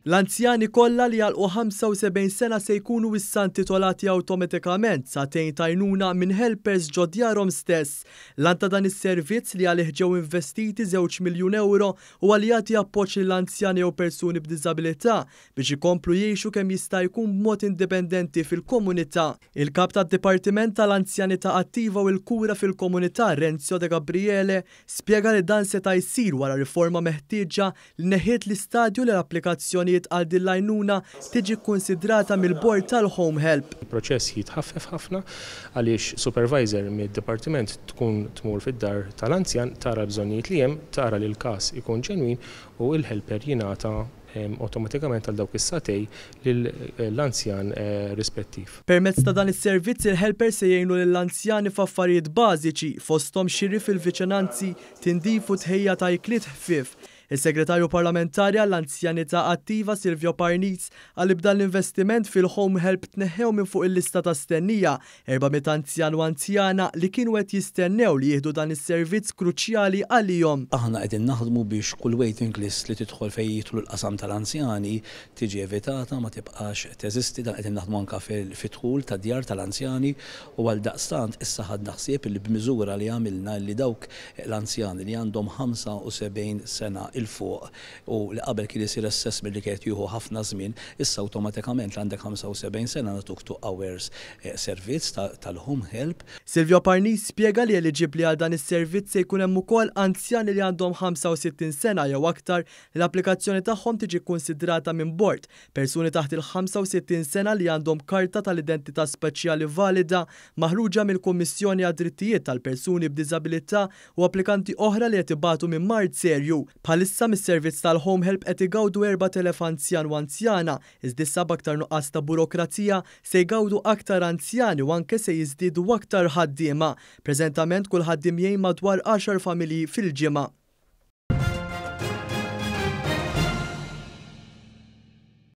L-anzjani kollha li għalqu 75 sena se jkunu issa intitolati awtomatikament satejn tajnuna minn helpers ġo djarhom stess. Lan ta' dan is-servizz li għalih ġew investiti €2 miljun u għal jagħti appoġġ lill-anzjani jew persuni b'diżabilità biex ikomplu jgħixu kemm jista' jkun b'mod indipendenti fil-komunità. Il-kap tad-Dipartiment tal-Anzjanità Attiva u l-Kura fil-Komunità Renzio De Gabriele spjega li dan seta' jsir wara riforma meħtieġa li neħiet l-istadju l-applikazzjoni għal din l-għajnuna tiġi kkunsidrata mill-bord tal-Home Help. Il-proċess jitħaffef ħafna għaliex supervisor mid-dipartiment tkun tmur fid-dar tal-anzjan tara bżonnijiet li hemm, tara li l-każ ikun ġenwin u l-helper jingħata awtomatikament għal dawk is-satej lill-anzjan rispettiv. Permezz ta' dan is-servizz il-helper se jgħinu lill-anzjani f'affarijiet bażiċi fosthom xiri fil-viċinanzi, tindif u tħejja ta' ikliet ħfief. Il-Segretarju Parlamentari għall-Anzjanità Attiva Silvio Parnitz għal ibda l-investiment fil-Home Help tneħħew minn fuq il-lista ta' stennija 400 anzjan u anzjana li kienu qed jistennew li jieħdu dan is-servizz kruċjali għalihom. Aħna qegħdin naħdmu biex kull waiting list li tidħol fejn jidħlu l-qasam tal-anzjani tiġi evitata ma tibqax teżisti, dan qegħdin naħdmu anke fid-dħul tad-djar tal-anzjani u għal daqstant issa ħadna ħsieb li b'miżura li għamilna li dawk l-anzjani li għandhom 75 sena il-fuq u li qabel kien isir assessment li kienet jieħu ħafna żmien, issa awtomatikament għandek 75 sena nagħtuk 2 hours servizz tal-Home Help. Silvio Parnitz spjega li eliġibbli għal dan is-servizz se jkun hemm ukoll anzjani li għandhom 65 sena jew aktar l-applikazzjoni tagħhom tiġi kkunsidrata minn bord. Persuni taħt il-65 sena li għandhom karta tal-identità speċjali valida maħruġa mill-Kummissjoni għad-Drittijiet tal-Persuni b'Diżabilità u applikanti oħra li qed ibatu minn mard serju. Issa mis-servizz tal-Home Help qed igawdu 4,000 anzjan u anzjana, iżda b'aktar nuqqas ta' burokrazija se jgawdu aktar anzjani u anke se jiżdiedu aktar ħaddiema. Preżentament kull ħaddiem jgħin madwar 10 familji fil-ġimgħa.